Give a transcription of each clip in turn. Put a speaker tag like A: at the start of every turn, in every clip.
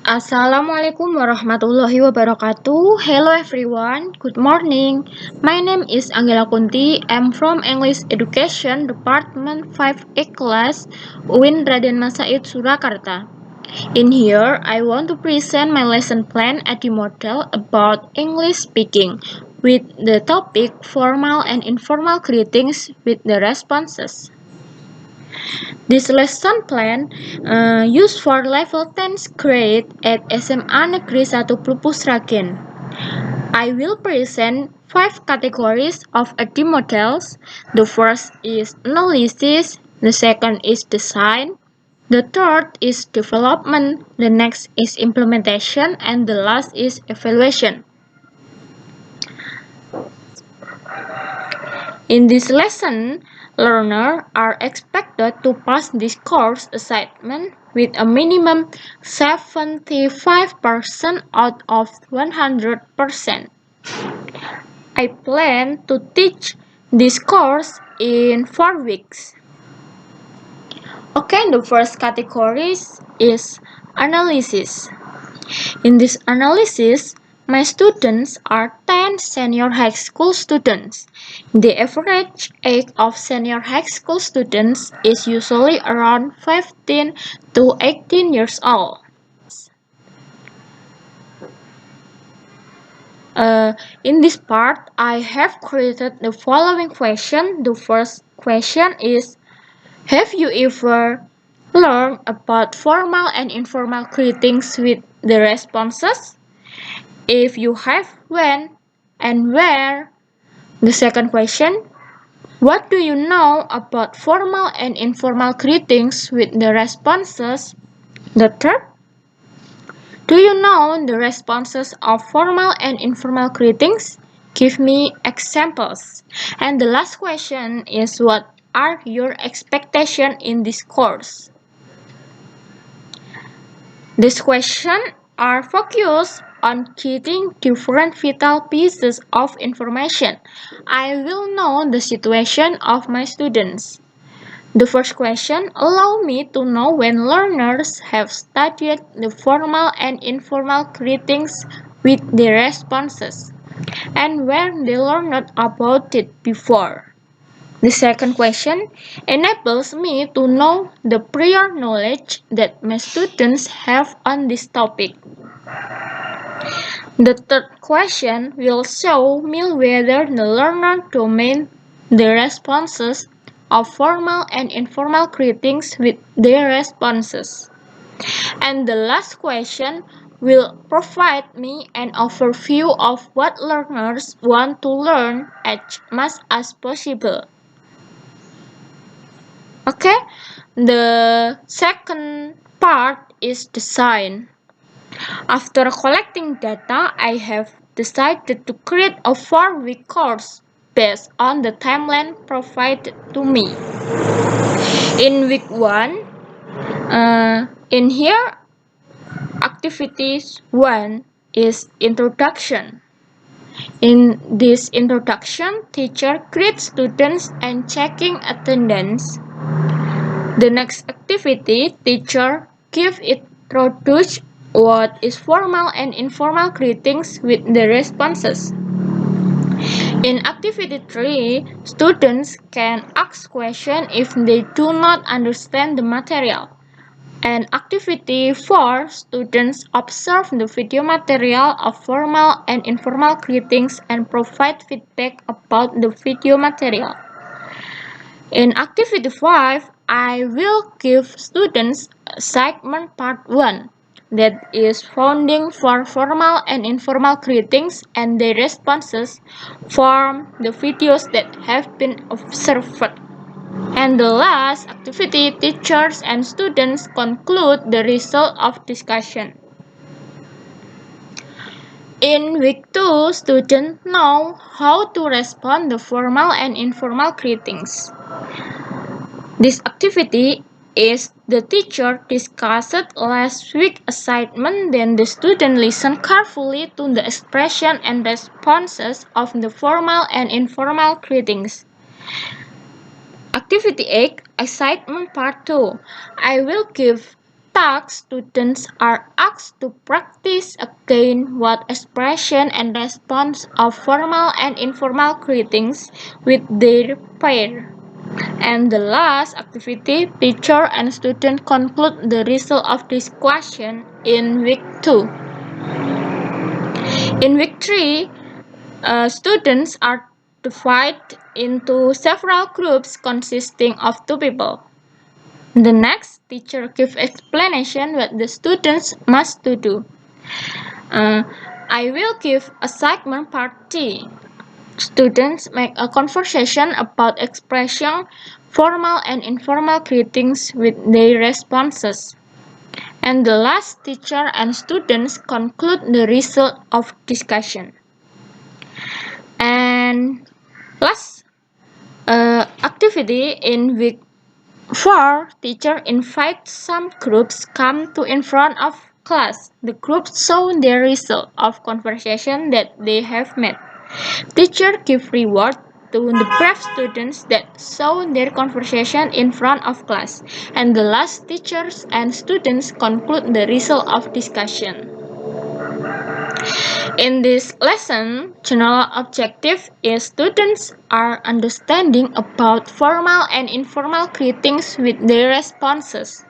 A: Assalamualaikum warahmatullahi wabarakatuh. Hello everyone. Good morning. My name is Anggela Kunti. I'm from English Education Department 5A class UIN Raden Mas Said Surakarta. In here, I want to present my lesson plan at the model about English speaking with the topic formal and informal greetings with the responses. This lesson plan used for level 10th grade at SMA Negeri 1 Pulpus Sragen. I will present 5 categories of AD models. The first is analysis, the second is design, the third is development, the next is implementation, and the last is evaluation. In this lesson, learners are expected to pass this course assignment with a minimum 75% out of 100%. I plan to teach this course in 4 weeks. Okay, the first category is analysis. In this analysis, my students are 10 senior high school students. The average age of senior high school students is usually around 15 to 18 years old. In this part, I have created the following question. The first question is, have you ever learned about formal and informal greetings with the responses? If you have, when and where? The second question, what do you know about formal and informal greetings with the responses? The third, do you know the responses of formal and informal greetings? Give me examples. And the last question is, what are your expectations in this course? These questions are focused on getting different vital pieces of information. I will know the situation of my students. The first question allows me to know when learners have studied the formal and informal greetings with their responses, and where they learned about it before. The second question enables me to know the prior knowledge that my students have on this topic. The third question will show me whether the learner domain the responses of formal and informal greetings with their responses. And the last question will provide me an overview of what learners want to learn as much as possible. Okay, the second part is design. After collecting data, I have decided to create a 4-week course based on the timeline provided to me. In week 1, in here, activities 1 is introduction. In this introduction, teacher greets students and checking attendance. The next activity, teacher introduce what is formal and informal greetings with the responses. In activity 3, students can ask questions if they do not understand the material. And activity 4, students observe the video material of formal and informal greetings and provide feedback about the video material. In activity 5, I will give students segment part 1, that is founding for formal and informal greetings and their responses from the videos that have been observed. And the last activity, teachers and students conclude the result of discussion. In week 2, students know how to respond to formal and informal greetings. This activity is the teacher discussed last week's assignment, then the student listen carefully to the expression and responses of the formal and informal greetings. Activity 8, Assignment Part 2. I will give task, students are asked to practice again what expression and response of formal and informal greetings with their peer. And the last activity, teacher and student conclude the result of this question in week 2. In week 3, students are divided into several groups consisting of 2 people. The next, teacher gives explanation what the students must do. I will give assignment part T. Students make a conversation about expressing formal and informal greetings with their responses. And the last, teacher and students conclude the result of discussion. And last activity in week 4, teacher invites some groups come to in front of class. The groups show their result of conversation that they have made. Teacher give reward to the brave students that show their conversation in front of class. And the last, teachers and students conclude the result of discussion. In this lesson, general objective is students are understanding about formal and informal greetings with their responses.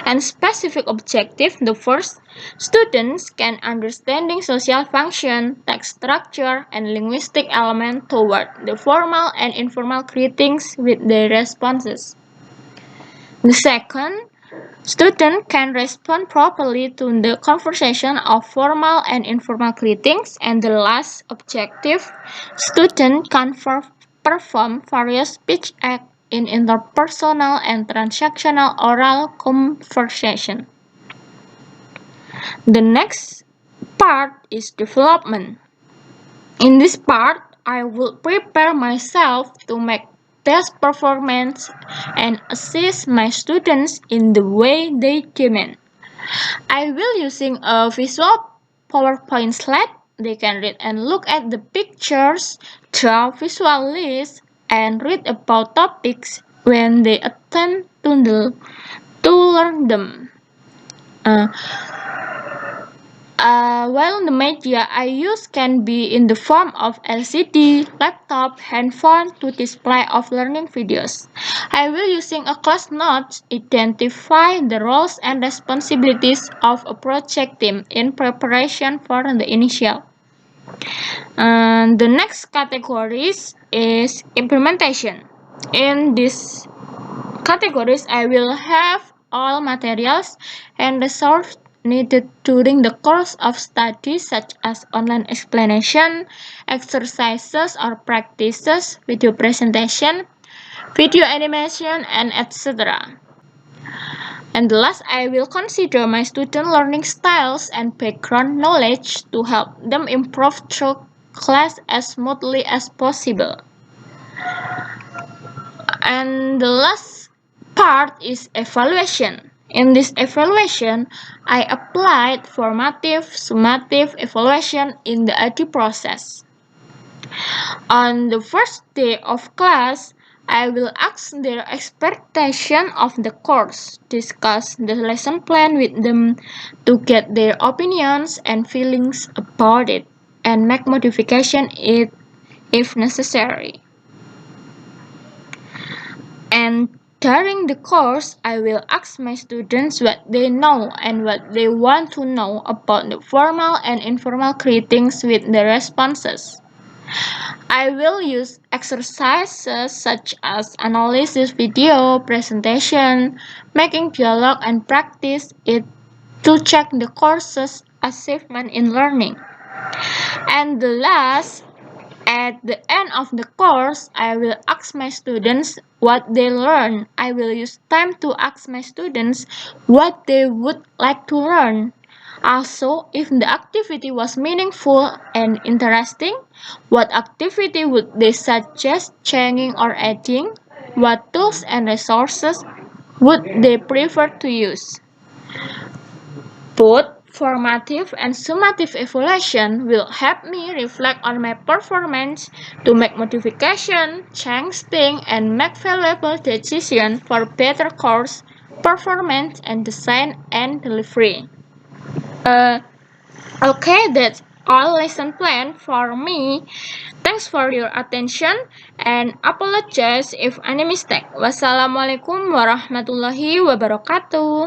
A: And specific objective, the first, students can understanding social function, text structure, and linguistic element toward the formal and informal greetings with their responses. The second, student can respond properly to the conversation of formal and informal greetings. And the last objective, student can perform various speech acts in interpersonal and transactional oral conversation. The next part is development. In this part, I will prepare myself to make best performance and assist my students in the way they demand. I will using a visual PowerPoint slide. They can read and look at the pictures, draw visual lists, and read about topics when they attempt to learn them. While the media I use can be in the form of LCD, laptop, handphone to display of learning videos. I will using a class notes identify the roles and responsibilities of a project team in preparation for the initial. The next categories is implementation. In this categories, I will have all materials and resources needed during the course of study such as online explanation, exercises or practices, video presentation, video animation, and etc. And last, I will consider my student learning styles and background knowledge to help them improve through class as smoothly as possible. And the last part is evaluation. In this evaluation, I applied formative, summative evaluation in the IT process. On the first day of class, I will ask their expectation of the course, discuss the lesson plan with them to get their opinions and feelings about it, and make modification if necessary. And during the course, I will ask my students what they know and what they want to know about the formal and informal greetings with their responses. I will use exercises such as analysis video, presentation, making dialogue and practice it to check the course's achievement in learning. And the last, at the end of the course, I will ask my students what they learn. I will use time to ask my students what they would like to learn. Also, if the activity was meaningful and interesting, what activity would they suggest changing or adding? What tools and resources would they prefer to use? Both formative and summative evaluation will help me reflect on my performance to make modification, change things, and make valuable decisions for better course performance and design and delivery. Okay, that's all lesson plan for me. Thanks for your attention and apologize if any mistake. Wassalamualaikum warahmatullahi wabarakatuh.